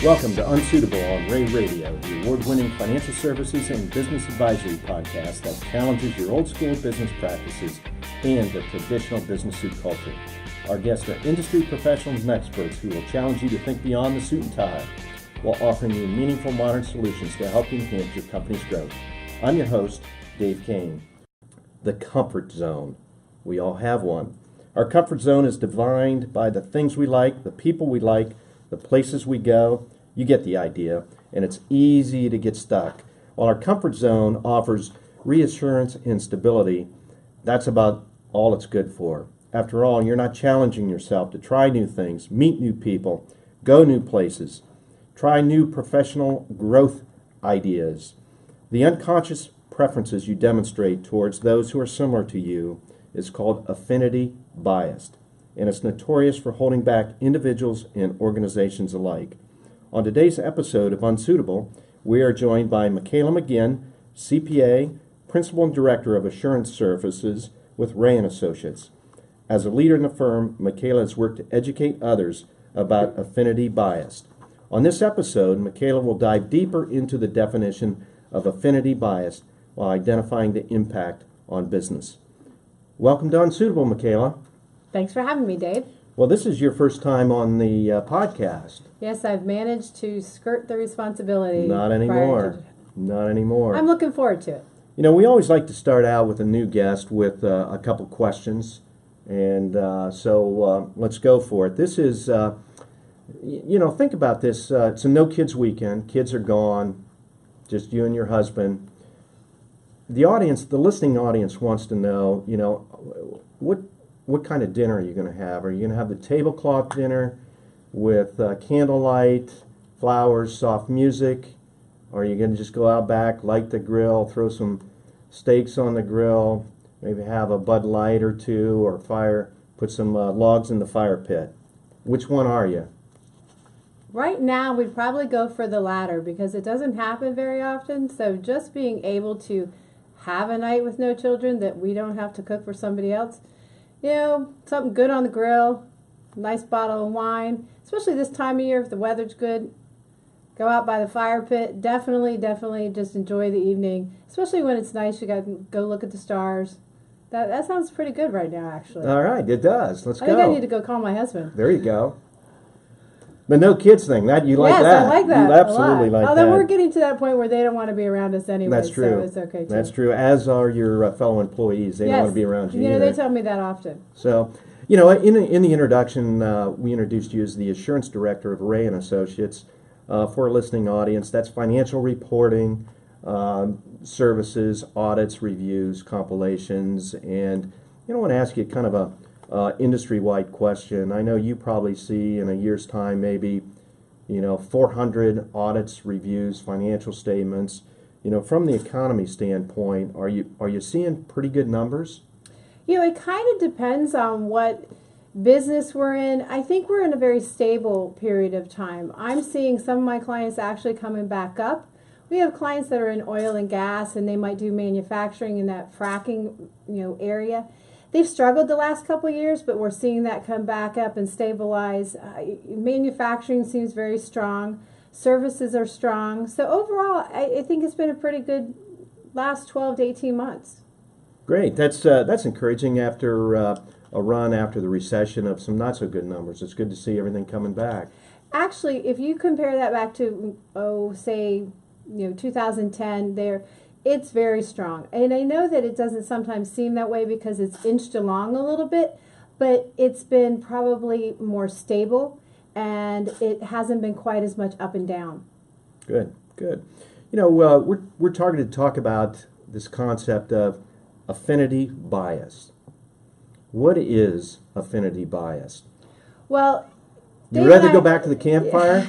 Welcome to Unsuitable on Rea Radio, the award-winning financial services and business advisory podcast that challenges your old-school business practices and the traditional business suit culture. Our guests are industry professionals and experts who will challenge you to think beyond the suit and tie while offering you meaningful modern solutions to help you enhance your company's growth. I'm your host, Dave Kane. The comfort zone. We all have one. Our comfort zone is defined by the things we like, the people we like, the places we go. You get the idea, and it's easy to get stuck. While our comfort zone offers reassurance and stability, that's about all it's good for. After all, you're not challenging yourself to try new things, meet new people, go new places, try new professional growth ideas. The unconscious preferences you demonstrate towards those who are similar to you is called affinity bias, and it's notorious for holding back individuals and organizations alike. On today's episode of Unsuitable, we are joined by Michaela McGinn, CPA, Principal and Director of Assurance Services with Rea Associates. As a leader in the firm, Michaela has worked to educate others about affinity bias. On this episode, Michaela will dive deeper into the definition of affinity bias while identifying the impact on business. Welcome to Unsuitable, Michaela. Thanks for having me, Dave. Well, this is your first time on the podcast. Yes, I've managed to skirt the responsibility. Not anymore. Not anymore. I'm looking forward to it. You know, we always like to start out with a new guest with a couple questions, and so let's go for it. This is, think about this. It's a no kids weekend. Kids are gone, just you and your husband. The audience, the listening audience wants to know, what kind of dinner are you going to have? Are you going to have the tablecloth dinner with candlelight, flowers, soft music? Or are you going to just go out back, light the grill, throw some steaks on the grill, maybe have a Bud Light or two, or put some logs in the fire pit? Which one are you? Right now, we'd probably go for the latter because it doesn't happen very often. So just being able to have a night with no children that we don't have to cook for somebody else, something good on the grill, nice bottle of wine, especially this time of year if the weather's good. Go out by the fire pit. Definitely just enjoy the evening, especially when it's nice. You got to go look at the stars. That sounds pretty good right now, actually. All right, it does. Let's go. I think I need to go call my husband. There you go. The no kids thing, like that? Yes, I like that. You absolutely like that. Although we're getting to that point where they don't want to be around us anyway. That's true. So it's okay too. That's true. As are your fellow employees. They don't want to be around you either. They tell me that often. So, in the introduction, we introduced you as the Assurance Director of Rea Associates. For a listening audience, that's financial reporting, services, audits, reviews, compilations, and I want to ask you kind of a industry-wide question. I know you probably see in a year's time maybe 400 audits, reviews, financial statements. From the economy standpoint, are you seeing pretty good numbers? It kind of depends on what business we're in. I think we're in a very stable period of time. I'm seeing some of my clients actually coming back up. We have clients that are in oil and gas, and they might do manufacturing in that fracking area. They've struggled the last couple of years, but we're seeing that come back up and stabilize. Manufacturing seems very strong. Services are strong. So overall, I think it's been a pretty good last 12 to 18 months. Great. That's encouraging after a run after the recession of some not so good numbers. It's good to see everything coming back. Actually, if you compare that back to, 2010, it's very strong. And I know that it doesn't sometimes seem that way because it's inched along a little bit, but it's been probably more stable and it hasn't been quite as much up and down. Good. We're targeted to talk about this concept of affinity bias. What is affinity bias? Well, you ready to go back to the campfire?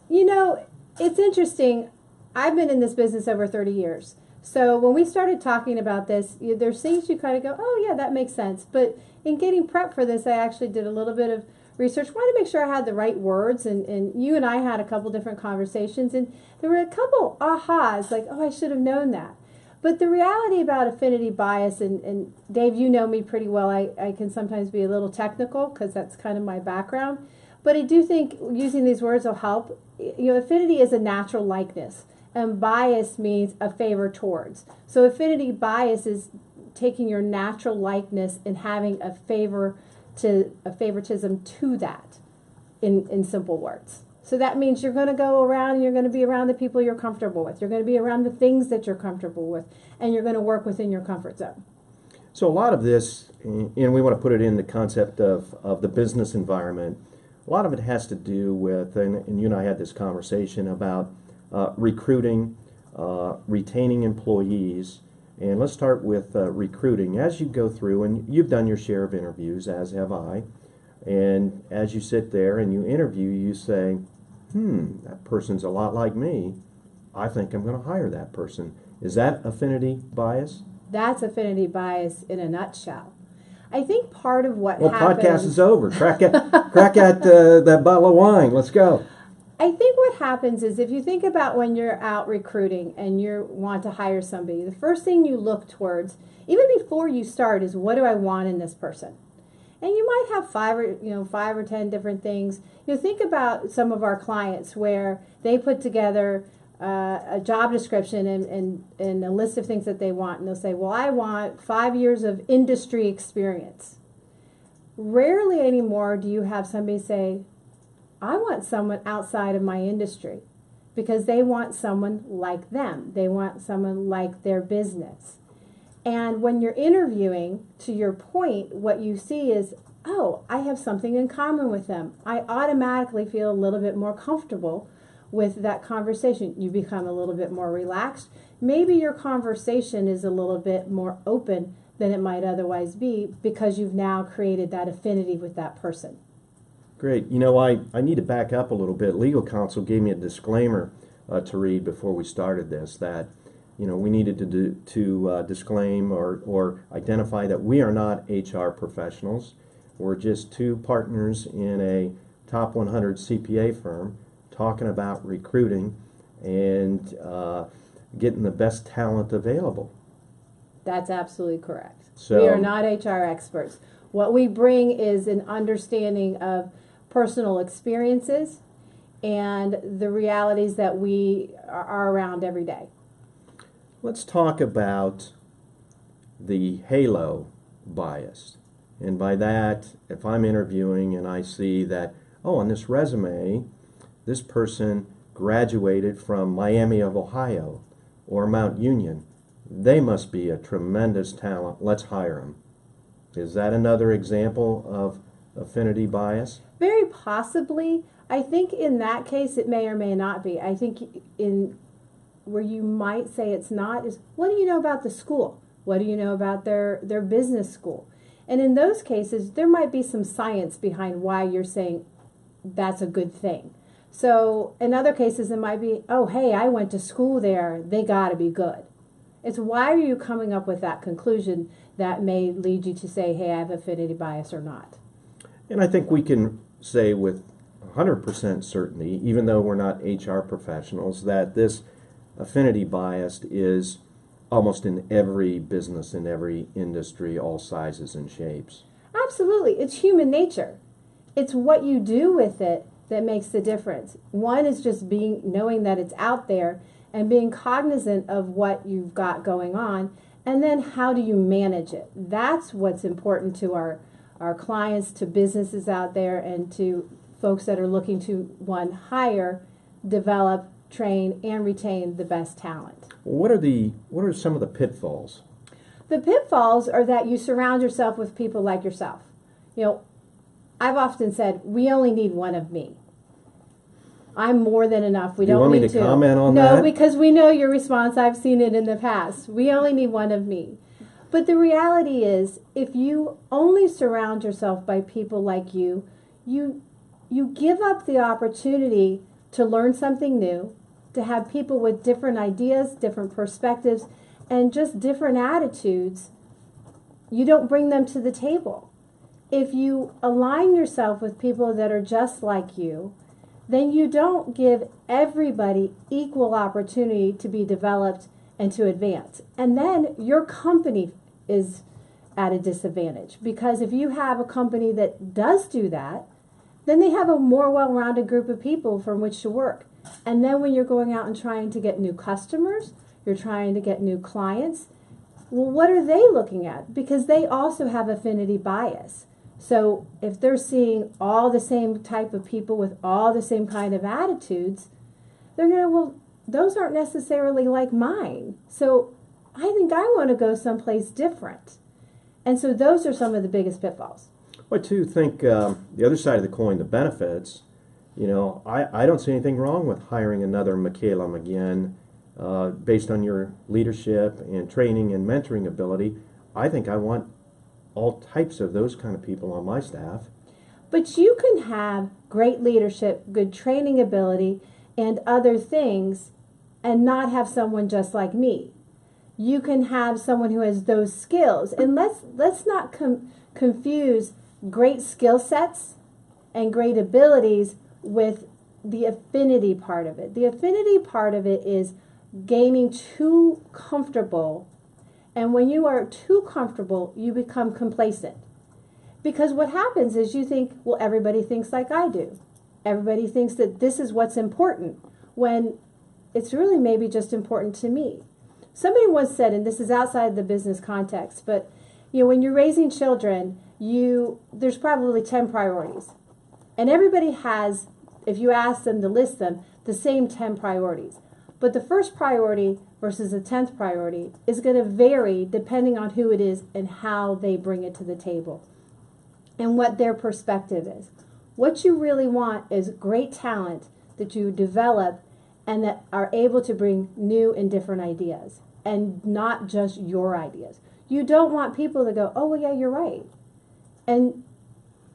It's interesting. I've been in this business over 30 years. So when we started talking about this, there's things you kind of go, oh yeah, that makes sense. But in getting prep for this, I actually did a little bit of research. Wanted to make sure I had the right words. And you and I had a couple different conversations. And there were a couple ahas, like, oh, I should have known that. But the reality about affinity bias, and Dave, you know me pretty well. I can sometimes be a little technical because that's kind of my background. But I do think using these words will help. Affinity is a natural likeness, and bias means a favor towards. So affinity bias is taking your natural likeness and having a favoritism to that, in simple words. So that means you're going to go around and you're going to be around the people you're comfortable with. You're going to be around the things that you're comfortable with, and you're going to work within your comfort zone. So a lot of this, and we want to put it in the concept of the business environment, a lot of it has to do with, and you and I had this conversation about recruiting, retaining employees. And let's start with recruiting. As you go through, and you've done your share of interviews, as have I, and as you sit there and you interview, you say, that person's a lot like me. I think I'm going to hire that person. Is that affinity bias? That's affinity bias in a nutshell. I think part of what happens... Well, podcast is over. Crack at that bottle of wine. Let's go. I think what happens is if you think about when you're out recruiting and you want to hire somebody, the first thing you look towards, even before you start, is what do I want in this person? And you might have 5 or 10 different things. Think about some of our clients where they put together a job description and a list of things that they want, and they'll say, well, I want 5 years of industry experience. Rarely anymore do you have somebody say, I want someone outside of my industry, because they want someone like them. They want someone like their business. And when you're interviewing, to your point, what you see is, oh, I have something in common with them. I automatically feel a little bit more comfortable with that conversation. You become a little bit more relaxed. Maybe your conversation is a little bit more open than it might otherwise be, because you've now created that affinity with that person. Great. I need to back up a little bit. Legal counsel gave me a disclaimer to read before we started this, that we needed to disclaim or identify that we are not HR professionals. We're just 2 partners in a top 100 CPA firm talking about recruiting and getting the best talent available. That's absolutely correct. So, we are not HR experts. What we bring is an understanding of personal experiences and the realities that we are around every day. Let's talk about the halo bias. And by that, if I'm interviewing and I see that, on this resume, this person graduated from Miami of Ohio or Mount Union, they must be a tremendous talent. Let's hire them. Is that another example of affinity bias? Very possibly. I think in that case it may or may not be. I think in where you might say it's not is, what do you know about the school? What do you know about their business school? And in those cases, there might be some science behind why you're saying that's a good thing. So in other cases, it might be, oh, hey, I went to school there. They got to be good. It's why are you coming up with that conclusion that may lead you to say, hey, I have affinity bias or not. And I think we can say with 100% certainty, even though we're not HR professionals, that this affinity bias is almost in every business, in every industry, all sizes and shapes. Absolutely. It's human nature. It's what you do with it that makes the difference. One is just knowing that it's out there and being cognizant of what you've got going on, and then how do you manage it? That's what's important to our clients, to businesses out there, and to folks that are looking to, one, hire, develop, train, and retain the best talent. What are some of the pitfalls? The pitfalls are that you surround yourself with people like yourself. I've often said, we only need one of me. I'm more than enough. We don't need two. You want me to comment on that? No, because we know your response. I've seen it in the past. We only need one of me. But the reality is, if you only surround yourself by people like you give up the opportunity to learn something new, to have people with different ideas, different perspectives, and just different attitudes. You don't bring them to the table. If you align yourself with people that are just like you, then you don't give everybody equal opportunity to be developed and to advance. And then your company is at a disadvantage, because if you have a company that does do that, then they have a more well-rounded group of people from which to work. And then when you're going out and trying to get new customers, you're trying to get new clients, well, what are they looking at? Because they also have affinity bias. So if they're seeing all the same type of people with all the same kind of attitudes, they're going to, well, those aren't necessarily like mine. So I think I want to go someplace different. And so those are some of the biggest pitfalls. Well, I too think the other side of the coin, the benefits, I don't see anything wrong with hiring another Michaela McGinn based on your leadership and training and mentoring ability. I think I want all types of those kind of people on my staff. But you can have great leadership, good training ability, and other things, and not have someone just like me. You can have someone who has those skills. And let's not confuse great skill sets and great abilities with the affinity part of it. The affinity part of it is gaining too comfortable. And when you are too comfortable, you become complacent. Because what happens is you think, well, everybody thinks like I do. Everybody thinks that this is what's important, when it's really maybe just important to me. Somebody once said, and this is outside the business context, but when you're raising children, there's probably 10 priorities. And everybody has, if you ask them to list them, the same 10 priorities. But the first priority versus the 10th priority is going to vary depending on who it is and how they bring it to the table and what their perspective is. What you really want is great talent that you develop and that are able to bring new and different ideas and not just your ideas. You don't want people to go, oh, well, yeah, you're right. And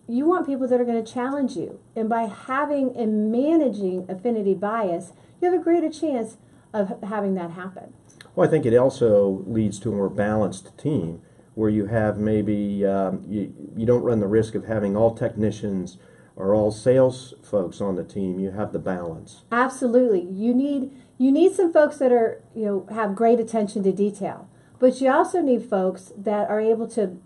you want people that are going to challenge you. And by having and managing affinity bias, you have a greater chance of having that happen. Well, I think it also leads to a more balanced team where you have maybe, you don't run the risk of having all technicians or all sales folks on the team. You have the balance. Absolutely. You need some folks that are, have great attention to detail. But you also need folks that are able to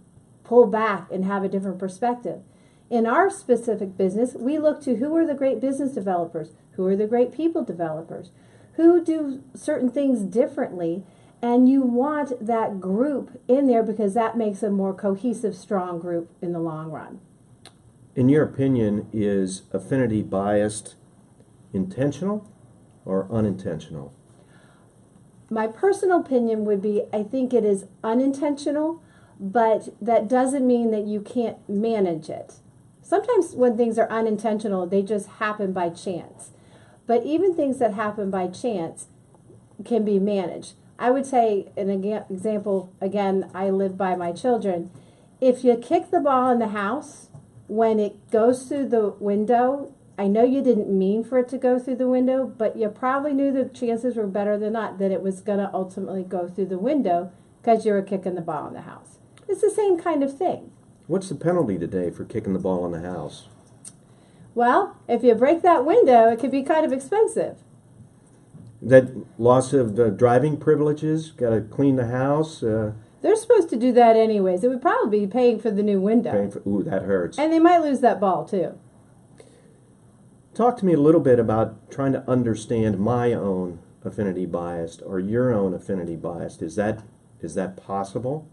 pull back and have a different perspective. In our specific business, we look to who are the great business developers, who are the great people developers, who do certain things differently, and you want that group in there because that makes a more cohesive, strong group in the long run. In your opinion, is affinity biased intentional or unintentional? My personal opinion would be I think it is unintentional, but that doesn't mean that you can't manage it. Sometimes when things are unintentional, they just happen by chance. But even things that happen by chance can be managed. I would say, an example, again, I live by my children. If you kick the ball in the house, when it goes through the window, I know you didn't mean for it to go through the window, but you probably knew the chances were better than not that it was going to ultimately go through the window because you were kicking the ball in the house. It's the same kind of thing. What's the penalty today for kicking the ball in the house? Well, if you break that window, it could be kind of expensive. That loss of the driving privileges, got to clean the house. They're supposed to do that anyways. It would probably be paying for the new window. Ooh, that hurts. And they might lose that ball too. Talk to me a little bit about trying to understand my own affinity bias or your own affinity bias. Is that possible?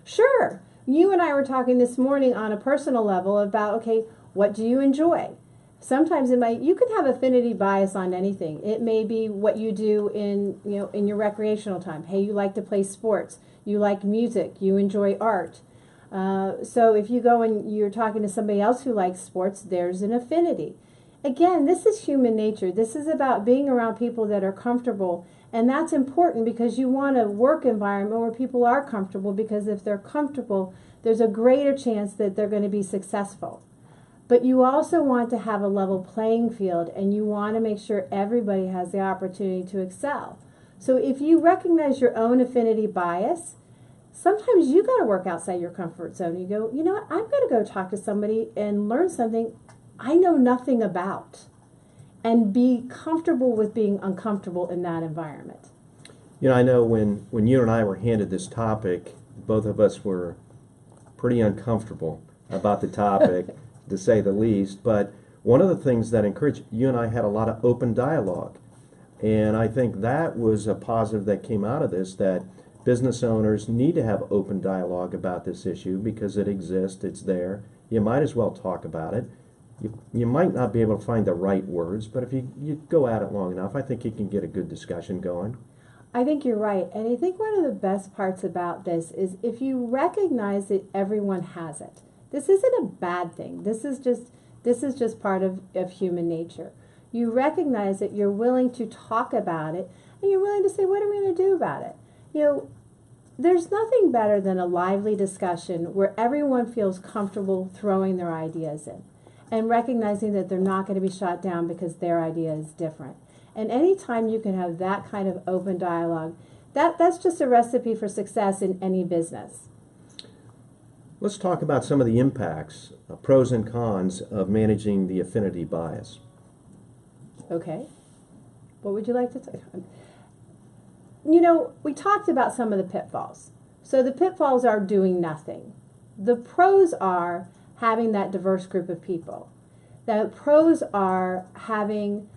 Sure. You and I were talking this morning on a personal level about, okay, what do you enjoy? Sometimes you can have affinity bias on anything. It may be what you do in your recreational time. Hey, you like to play sports. You like music. You enjoy art. So if you go and you're talking to somebody else who likes sports, there's an affinity. Again, this is human nature. This is about being around people that are comfortable. And that's important because you want a work environment where people are comfortable, because if they're comfortable, there's a greater chance that they're going to be successful. But you also want to have a level playing field, and you want to make sure everybody has the opportunity to excel. So if you recognize your own affinity bias, sometimes you got to work outside your comfort zone. You go, you know what, I'm going to go talk to somebody and learn something I know nothing about, and be comfortable with being uncomfortable in that environment. I know when you and I were handed this topic, both of us were pretty uncomfortable about the topic, to say the least. But one of the things that encouraged, you and I had a lot of open dialogue. And I think that was a positive that came out of this, that business owners need to have open dialogue about this issue because it exists, it's there. You might as well talk about it. You might not be able to find the right words, but if you go at it long enough, I think you can get a good discussion going. I think you're right. And I think one of the best parts about this is if you recognize that everyone has it. This isn't a bad thing. This is just part of human nature. You recognize that you're willing to talk about it and you're willing to say, what are we going to do about it? You know, there's nothing better than a lively discussion where everyone feels comfortable throwing their ideas in and recognizing that they're not going to be shot down because their idea is different. And anytime you can have that kind of open dialogue, that's just a recipe for success in any business. Let's talk about some of the impacts, pros and cons of managing the affinity bias. Okay. What would you like to say? You know, we talked about some of the pitfalls. So the pitfalls are doing nothing. The pros are having that diverse group of people. The pros are having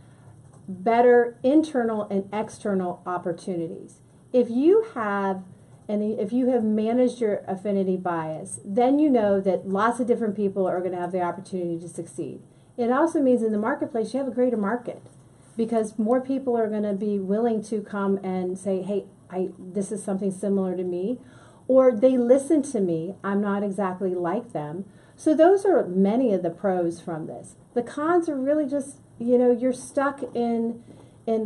better internal and external opportunities. If you have managed your affinity bias, then you know that lots of different people are going to have the opportunity to succeed. It also means in the marketplace you have a greater market because more people are going to be willing to come and say, hey, this is something similar to me, or they listen to me, I'm not exactly like them. So those are many of the pros from this. The cons are really just, you're stuck in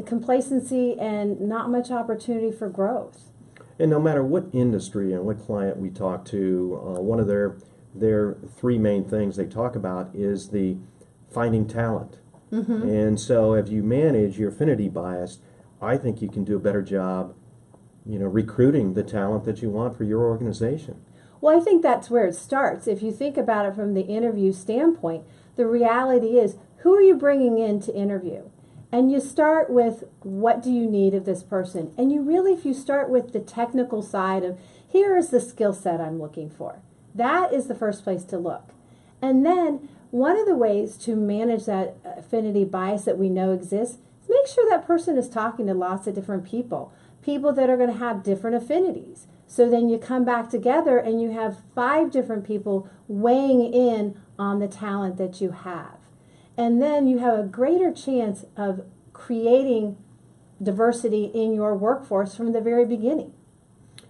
complacency and not much opportunity for growth. And no matter what industry and what client we talk to, one of their three main things they talk about is the finding talent. Mm-hmm. And so if you manage your affinity bias, I think you can do a better job, recruiting the talent that you want for your organization. Well, I think that's where it starts. If you think about it from the interview standpoint, the reality is, who are you bringing in to interview? And you start with, what do you need of this person? And if you start with the technical side of, here is the skill set I'm looking for. That is the first place to look. And then one of the ways to manage that affinity bias that we know exists is make sure that person is talking to lots of different people that are going to have different affinities. So then you come back together and you have 5 different people weighing in on the talent that you have. And then you have a greater chance of creating diversity in your workforce from the very beginning.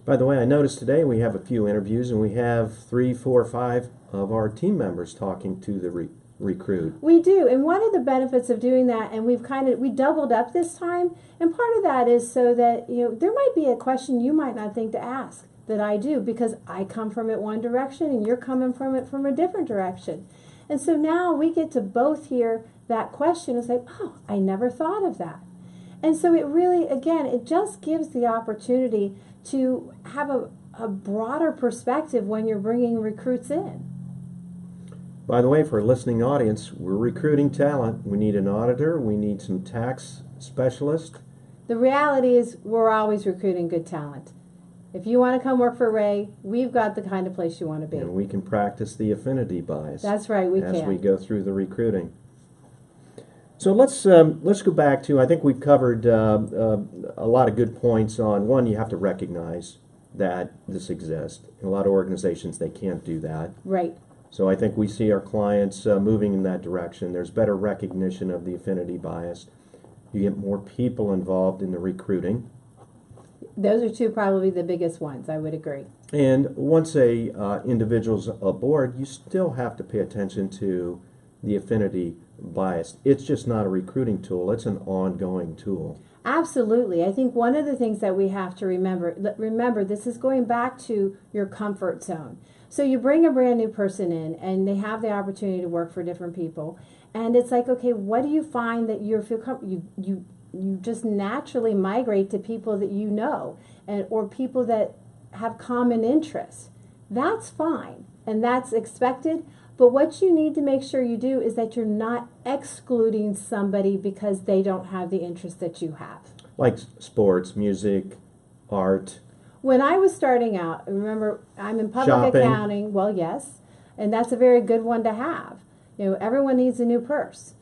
By the way, I noticed today we have a few interviews and we have 3, 4, 5 of our team members talking to the recruit. We do, and one of the benefits of doing that, and we doubled up this time, and part of that is so that, there might be a question you might not think to ask that I do, because I come from it one direction and you're coming from it from a different direction. And so now we get to both hear that question and say, oh, I never thought of that. And so it really, again, it just gives the opportunity to have a broader perspective when you're bringing recruits in. By the way, for a listening audience, we're recruiting talent. We need an auditor. We need some tax specialists. The reality is we're always recruiting good talent. If you want to come work for Rea, we've got the kind of place you want to be. And we can practice the affinity bias. That's right, we can. As we go through the recruiting. So let's go back to, I think we've covered a lot of good points on, one, you have to recognize that this exists. In a lot of organizations, they can't do that. Right. So I think we see our clients moving in that direction. There's better recognition of the affinity bias. You get more people involved in the recruiting. Those are two probably the biggest ones, I would agree. And once a individual's aboard, you still have to pay attention to the affinity bias. It's just not a recruiting tool, it's an ongoing tool. Absolutely. I think one of the things that we have to remember, this is going back to your comfort zone. So you bring a brand new person in and they have the opportunity to work for different people. And it's like, okay, what do you find that you feel comfortable? You just naturally migrate to people that you know or people that have common interests. That's fine and that's expected. But what you need to make sure you do is that you're not excluding somebody because they don't have the interest that you have. Like sports, music, art. When I was starting out, remember, I'm in public Shopping. accounting. Well, yes, and that's a very good one to have. everyone needs a new purse.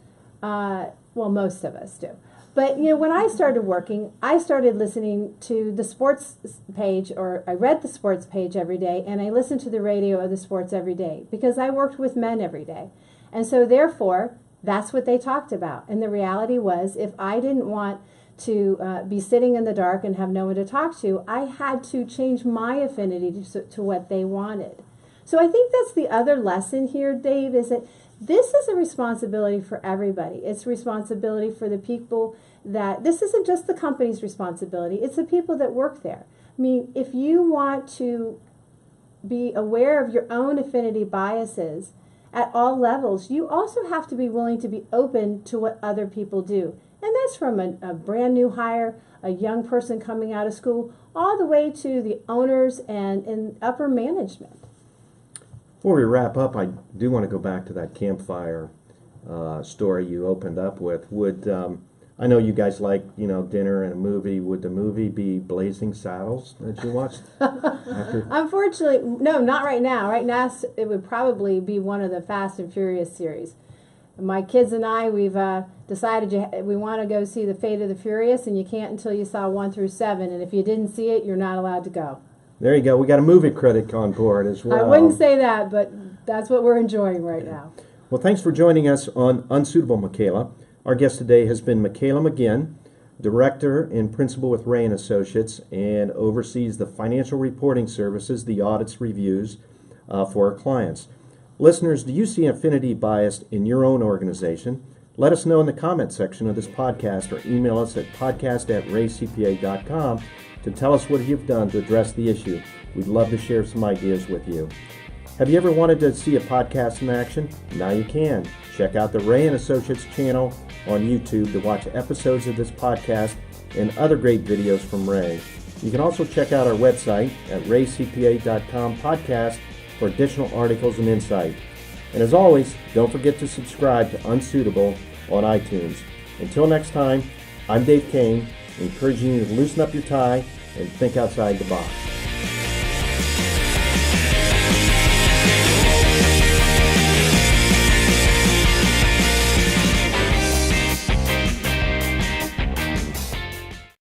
Well, most of us do. But, when I started working, I started listening to the sports page, or I read the sports page every day, and I listened to the radio of the sports every day because I worked with men every day. And so therefore, that's what they talked about. And the reality was, if I didn't want to be sitting in the dark and have no one to talk to, I had to change my affinity to what they wanted. So I think that's the other lesson here, Dave, is that this is a responsibility for everybody. It's responsibility for the people this isn't just the company's responsibility, it's the people that work there. I mean, if you want to be aware of your own affinity biases at all levels, you also have to be willing to be open to what other people do. And that's from a brand new hire, a young person coming out of school, all the way to the owners and upper management. Before we wrap up, I do want to go back to that campfire story you opened up with. I know you guys like, dinner and a movie. Would the movie be Blazing Saddles that you watched? Unfortunately, no, not right now. Right now, it would probably be one of the Fast and Furious series. My kids and I, we've decided we want to go see The Fate of the Furious, and you can't until you saw 1 through 7. And if you didn't see it, you're not allowed to go. There you go. We got a movie critic on board as well. I wouldn't say that, but that's what we're enjoying right now. Well, thanks for joining us on Unsuitable, Michaela. Our guest today has been Michaela McGinn, Director and Principal with Rea Associates, and oversees the financial reporting services, the audits, reviews for our clients. Listeners, do you see affinity bias in your own organization? Let us know in the comment section of this podcast, or email us at podcast@reacpa.com to tell us what you've done to address the issue. We'd love to share some ideas with you. Have you ever wanted to see a podcast in action? Now you can. Check out the Rea Associates channel on YouTube to watch episodes of this podcast and other great videos from Rea. You can also check out our website at reacpa.com podcast for additional articles and insight. And as always, don't forget to subscribe to Unsuitable on iTunes. Until next time, I'm Dave Kane, encouraging you to loosen up your tie and think outside the box.